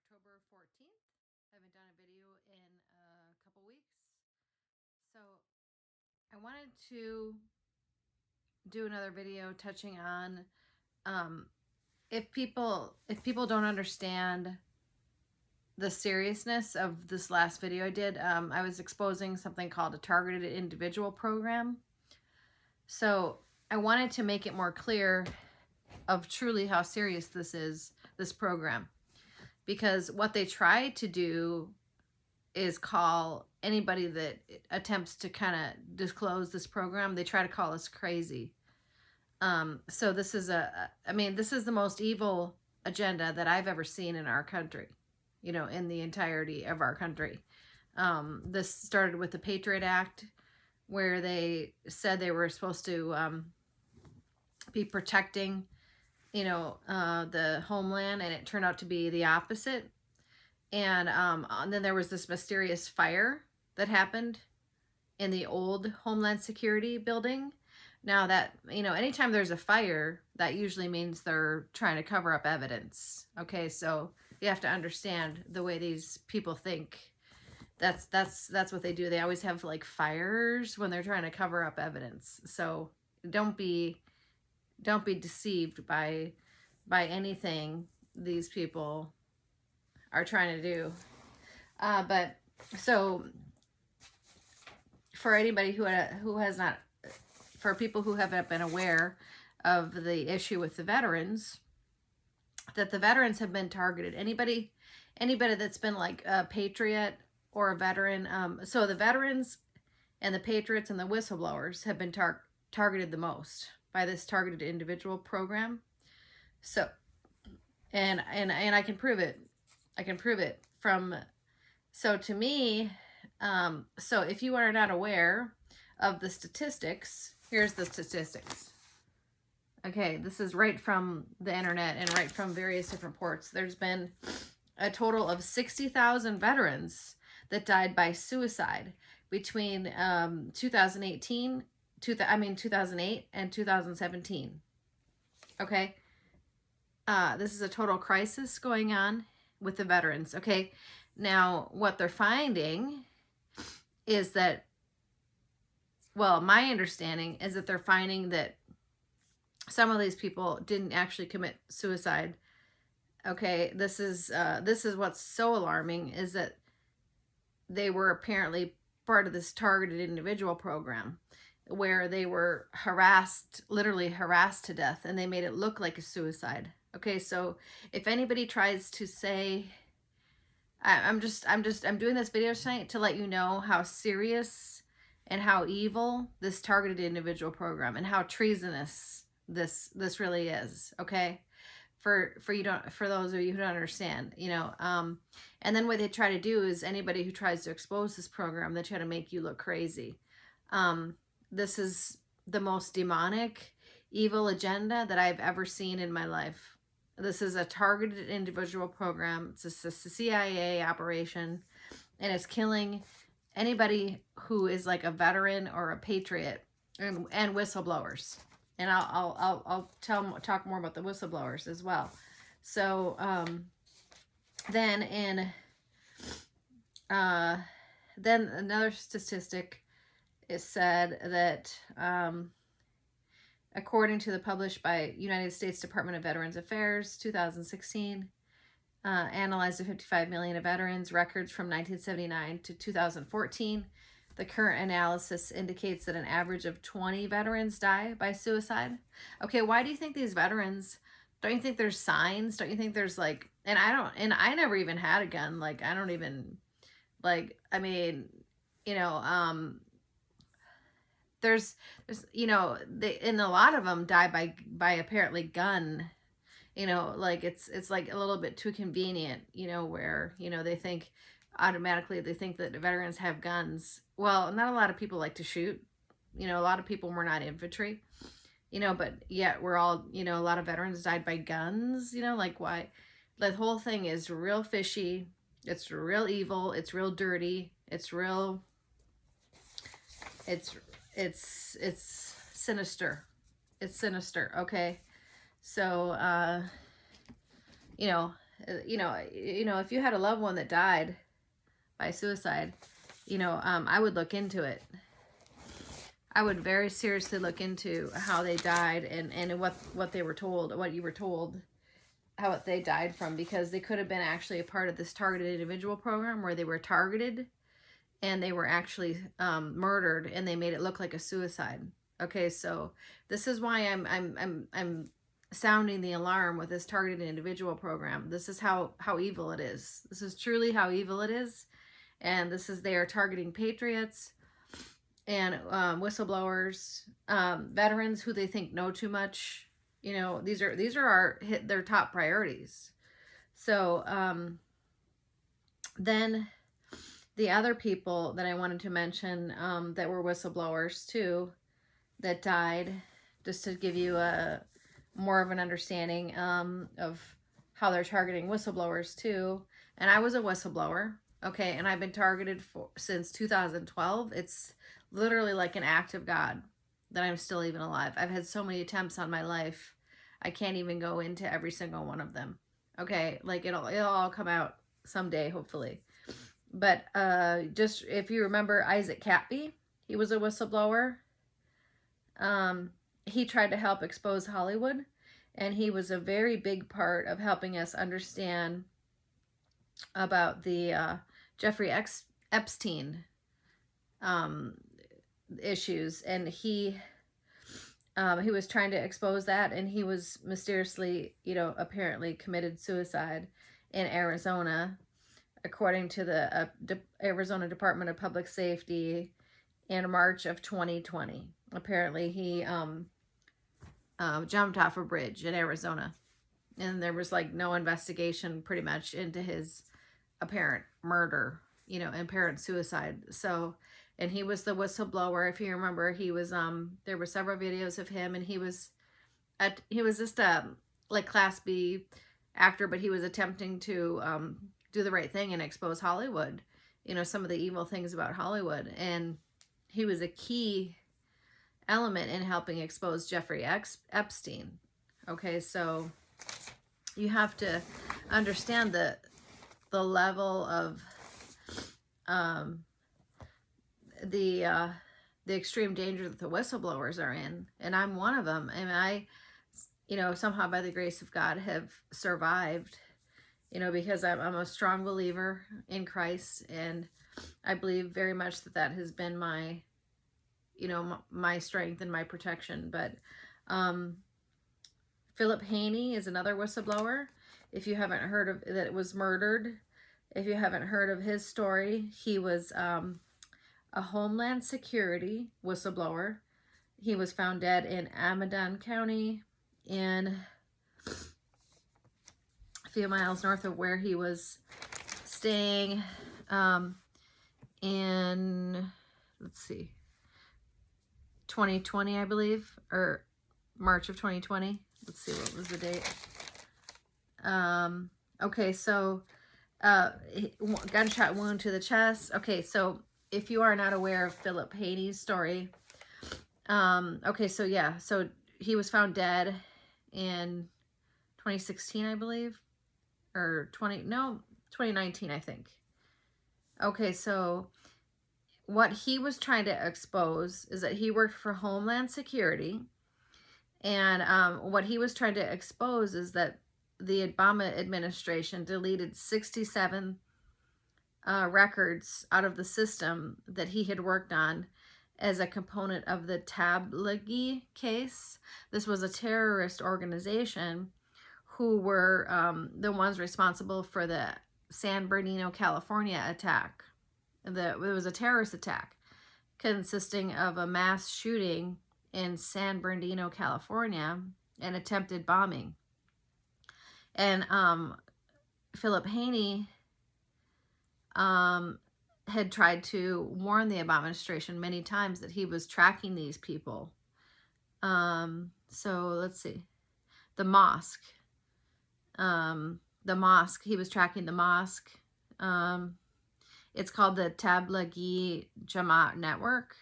October 14th. I haven't done a video in a couple weeks. So I wanted to do another video touching on if people don't understand the seriousness of this last video I did. I was exposing something called a targeted individual program. So I wanted to make it more clear of truly how serious this is, this program. Because what they try to do is call anybody that attempts to kind of disclose this program, they try to call us crazy. So this is this is the most evil agenda that I've ever seen in our country, in the entirety of our country. This started with the Patriot Act, where they said they were supposed to be protecting the homeland, and it turned out to be the opposite. And then there was this mysterious fire that happened in the old Homeland Security building. Now that, anytime there's a fire, that usually means they're trying to cover up evidence. Okay, so you have to understand the way these people think. That's what they do. They always have like fires when they're trying to cover up evidence. So don't be deceived by anything these people are trying to do. But so for anybody who has not, for people who haven't been aware of the issue with the veterans, that the veterans have been targeted. Anybody that's been like a patriot or a veteran. So the veterans and the patriots and the whistleblowers have been targeted the most by this targeted individual program. So, and I can prove it. I can prove it from, so to me, so if you are not aware of the statistics, here's the statistics. Okay, this is right from the internet and right from various different reports. There's been a total of 60,000 veterans that died by suicide between 2008 and 2017. Okay, this is a total crisis going on with the veterans. Okay, now what they're finding is that, well, my understanding is that they're finding that some of these people didn't actually commit suicide. Okay, this is what's so alarming, is that they were apparently part of this targeted individual program where they were harassed, literally harassed to death, and they made it look like a suicide. Okay, so if anybody tries to say, I'm doing this video tonight to let you know how serious and how evil this targeted individual program and how treasonous this really is. Okay, for those of you who don't understand, and then what they try to do is anybody who tries to expose this program, they try to make you look crazy. This is the most demonic, evil agenda that I've ever seen in my life. This is a targeted individual program. It's a CIA operation, and it's killing anybody who is like a veteran or a patriot, and whistleblowers. And I'll talk more about the whistleblowers as well. So then another statistic is said that according to the published by United States Department of Veterans Affairs 2016, analyzed the 55 million of veterans records from 1979 to 2014. The current analysis indicates that an average of 20 veterans die by suicide. Okay, why do you think these veterans, don't you think there's signs? Don't you think there's like, and I never even had a gun. Like, I don't even, like, I mean, there's and a lot of them die by apparently gun. Like it's like a little bit too convenient, where, they think automatically they think that veterans have guns. Well, not a lot of people like to shoot. A lot of people were not infantry, but yet we're all, a lot of veterans died by guns, like why? The whole thing is real fishy. It's real evil. It's real dirty. It's sinister. It's sinister. Okay. So, if you had a loved one that died by suicide, I would look into it. I would very seriously look into how they died and what they were told, what you were told, how they died from, because they could have been actually a part of this targeted individual program where they were targeted and they were actually murdered, and they made it look like a suicide. Okay, so this is why I'm sounding the alarm with this targeted individual program. This is how evil it is. This is truly how evil it is, and they are targeting patriots and whistleblowers, veterans who they think know too much. These are their top priorities. So then the other people that I wanted to mention that were whistleblowers too, that died, just to give you a more of an understanding of how they're targeting whistleblowers too. And I was a whistleblower, okay, and I've been targeted since 2012. It's literally like an act of God that I'm still even alive. I've had so many attempts on my life, I can't even go into every single one of them. Okay, like it'll all come out someday, hopefully. But just if you remember Isaac Catby, he was a whistleblower. He tried to help expose Hollywood, and he was a very big part of helping us understand about the Jeffrey Epstein issues, and he was trying to expose that, and he was mysteriously, apparently committed suicide in Arizona, according to the Arizona Department of Public Safety in March of 2020. Apparently he jumped off a bridge in Arizona, and there was like no investigation pretty much into his apparent murder, apparent suicide. So, and he was the whistleblower. If you remember, he was there were several videos of him, and he was just a like Class B actor, but he was attempting to do the right thing and expose Hollywood, some of the evil things about Hollywood. And he was a key element in helping expose Jeffrey Epstein. Okay, so you have to understand the level of the extreme danger that the whistleblowers are in, and I'm one of them. And I, somehow by the grace of God have survived, because I'm a strong believer in Christ, and I believe very much that has been my, my strength and my protection. But Philip Haney is another whistleblower. If you haven't heard of that, was murdered. If you haven't heard of his story, he was a Homeland Security whistleblower. He was found dead in Amadon County, in a few miles north of where he was staying, in, let's see, 2020, I believe, or March of 2020. Let's see, what was the date? Okay, so gunshot wound to the chest. Okay, so if you are not aware of Philip Haney's story, okay, so yeah, so he was found dead in 2016, I believe, or 2019, I think. Okay, so what he was trying to expose is that he worked for Homeland Security, and what he was trying to expose is that the Obama administration deleted 67 records out of the system that he had worked on as a component of the Tablighi case. This was a terrorist organization who were the ones responsible for the San Bernardino, California attack. It was a terrorist attack consisting of a mass shooting in San Bernardino, California, and attempted bombing. And Philip Haney had tried to warn the Obama administration many times that he was tracking these people. So let's see. The mosque. He was tracking the mosque. It's called the Tablighi Jamaat Network.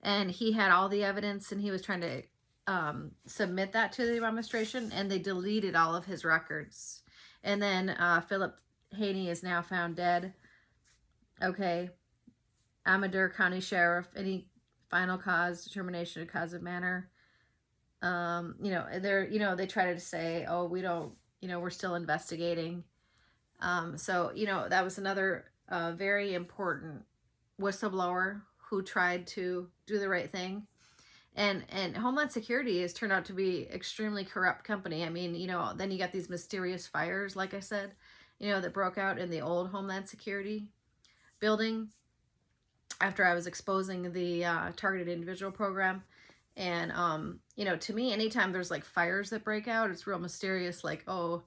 And he had all the evidence, and he was trying to submit that to the administration, and they deleted all of his records. And then Philip Haney is now found dead. Okay. Amador County Sheriff, any final cause, determination of cause of manner. They try to say, oh, we don't, we're still investigating. So, that was another very important whistleblower who tried to do the right thing. And Homeland Security has turned out to be extremely corrupt company. I mean, then you got these mysterious fires, like I said, that broke out in the old Homeland Security building after I was exposing the targeted individual program. And, to me, anytime there's like fires that break out, it's real mysterious. Like, oh,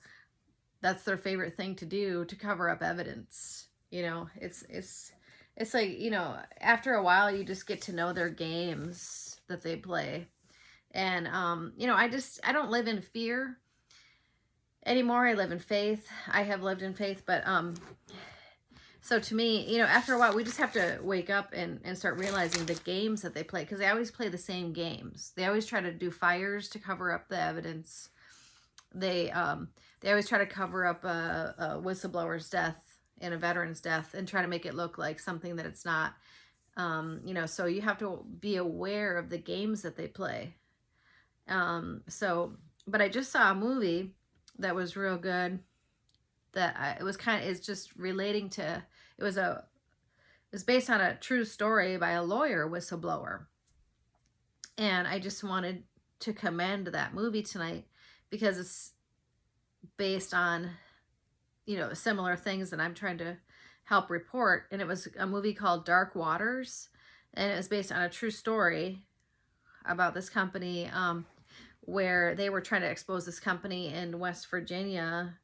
that's their favorite thing to do, to cover up evidence. It's like, after a while you just get to know their games that they play. And, I don't live in fear anymore. I live in faith. I have lived in faith, but, so to me, after a while, we just have to wake up and start realizing the games that they play, because they always play the same games. They always try to do fires to cover up the evidence. They always try to cover up a whistleblower's death and a veteran's death and try to make it look like something that it's not. So you have to be aware of the games that they play. But I just saw a movie that was real good. It's just relating to, it was based on a true story by a lawyer whistleblower. And I just wanted to commend that movie tonight because it's based on, similar things that I'm trying to help report. And it was a movie called Dark Waters. And it was based on a true story about this company, where they were trying to expose this company in West Virginia,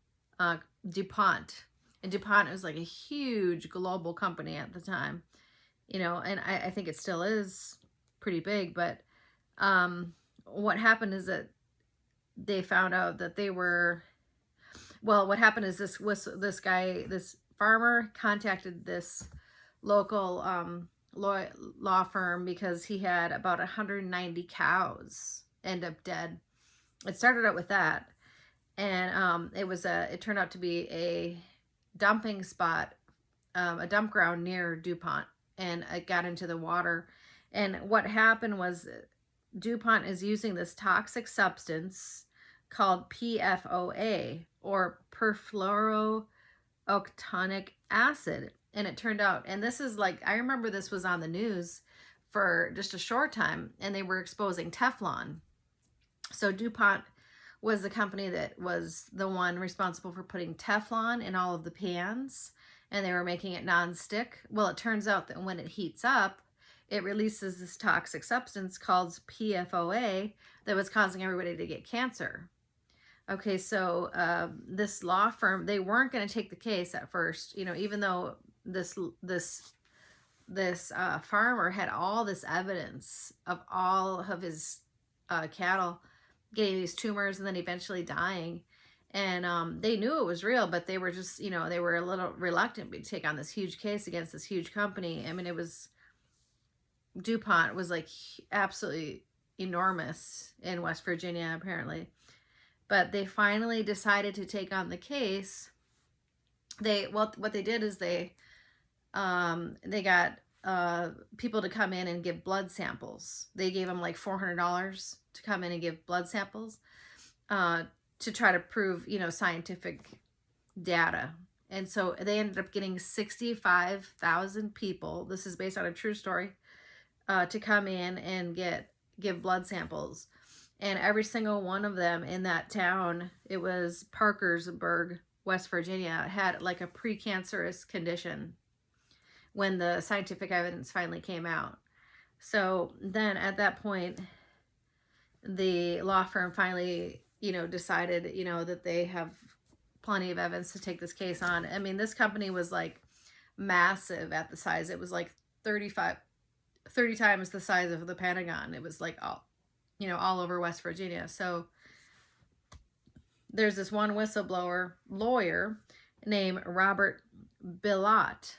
DuPont. And DuPont was like a huge global company at the time, and I think it still is pretty big. But what happened is that they found out that what happened is this farmer contacted this local law firm because he had about 190 cows end up dead. It started out with that. And it turned out to be a dumping spot, a dump ground near DuPont, and it got into the water. And what happened was DuPont is using this toxic substance called PFOA, or perfluorooctanoic acid. And it turned out, and this is like, I remember this was on the news for just a short time, and they were exposing Teflon. So DuPont was the company that was the one responsible for putting Teflon in all of the pans, and they were making it non-stick. Well, it turns out that when it heats up, it releases this toxic substance called PFOA that was causing everybody to get cancer. Okay, so this law firm, they weren't going to take the case at first, even though this farmer had all this evidence of all of his cattle getting these tumors and then eventually dying. And they knew it was real, but they were just, they were a little reluctant to take on this huge case against this huge company. I mean, DuPont was like absolutely enormous in West Virginia, apparently. But they finally decided to take on the case. What they did is they got people to come in and give blood samples. They gave them like $400 to come in and give blood samples to try to prove, scientific data. And so they ended up getting 65,000 people. This is based on a true story, to come in and give blood samples. And every single one of them in that town, it was Parkersburg, West Virginia, had like a precancerous condition when the scientific evidence finally came out. So then at that point, the law firm finally, decided, that they have plenty of evidence to take this case on. I mean, this company was like massive at the size. It was like 30 times the size of the Pentagon. It was like all over West Virginia. So there's this one whistleblower lawyer named Robert Bilott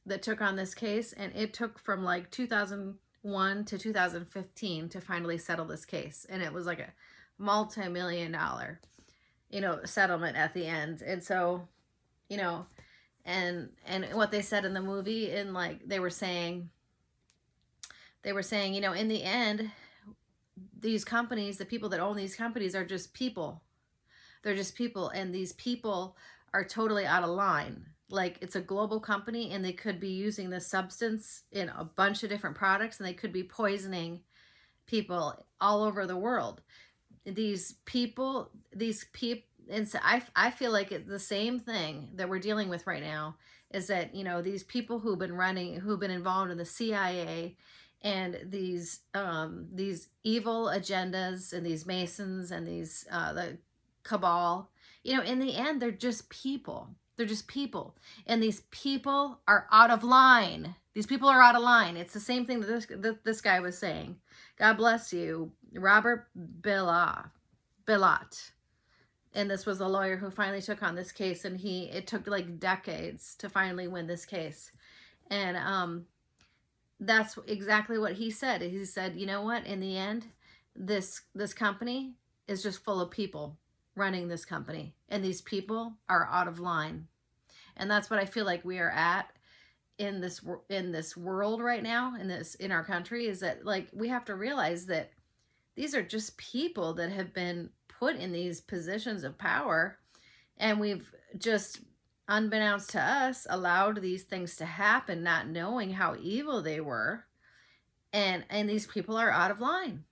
that took on this case, and it took from like 2001 to 2015 to finally settle this case. And it was like a multi-million-dollar, settlement at the end. And so, and what they said in the movie, and like they were saying, in the end, these companies, the people that own these companies are just people. They're just people, and these people are totally out of line. Like, it's a global company, and they could be using this substance in a bunch of different products, and they could be poisoning people all over the world. These people, and so I feel like it's the same thing that we're dealing with right now, is that, these people who've been involved in the CIA and these evil agendas, and these Masons, and these the cabal, in the end, they're just people. They're just people. And these people are out of line. These people are out of line. It's the same thing that this guy was saying. God bless you, Robert Bilott. And this was a lawyer who finally took on this case, and it took like decades to finally win this case. And that's exactly what he said. He said, you know what? In the end, this company is just full of people running this company, and these people are out of line. And that's what I feel like we are at in this world right now, in our country, is that, like, we have to realize that these are just people that have been put in these positions of power, and we've just, unbeknownst to us, allowed these things to happen, not knowing how evil they were. And these people are out of line.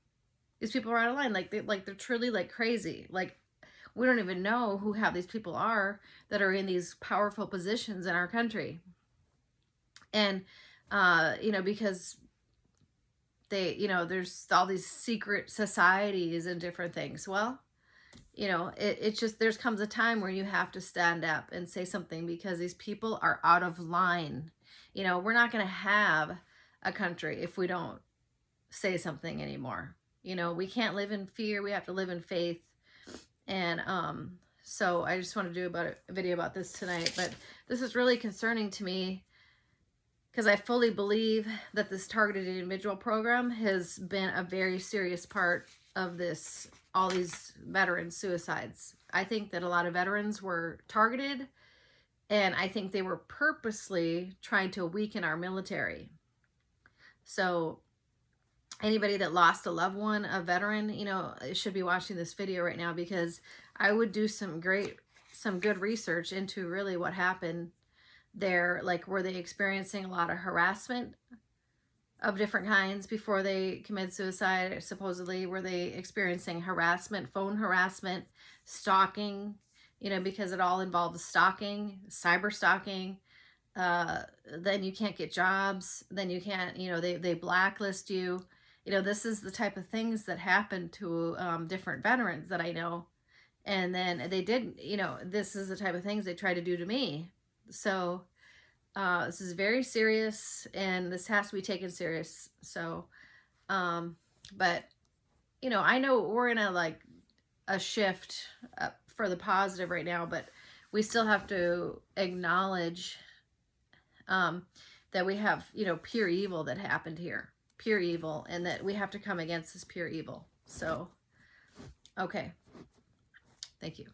These people are out of line. Like they're truly like crazy. Like, we don't even know who these people are that are in these powerful positions in our country. And, because they, there's all these secret societies and different things. Well, it's just, comes a time where you have to stand up and say something, because these people are out of line. We're not going to have a country if we don't say something anymore. We can't live in fear. We have to live in faith. And so I just want to do a video about this tonight. But this is really concerning to me, because I fully believe that this targeted individual program has been a very serious part of all these veteran suicides. I think that a lot of veterans were targeted, and I think they were purposely trying to weaken our military. So anybody that lost a loved one, a veteran, should be watching this video right now, because I would do some good research into really what happened there. Like, were they experiencing a lot of harassment of different kinds before they committed suicide? Supposedly, were they experiencing harassment, phone harassment, stalking, because it all involves stalking, cyber stalking. Then you can't get jobs. Then you can't, they blacklist you. This is the type of things that happen to different veterans that I know. And then they did, this is the type of things they try to do to me. So this is very serious, and this has to be taken serious. So, but, I know we're in a shift for the positive right now, but we still have to acknowledge that we have, pure evil that happened here. Pure evil, and that we have to come against this pure evil. So, okay. Thank you.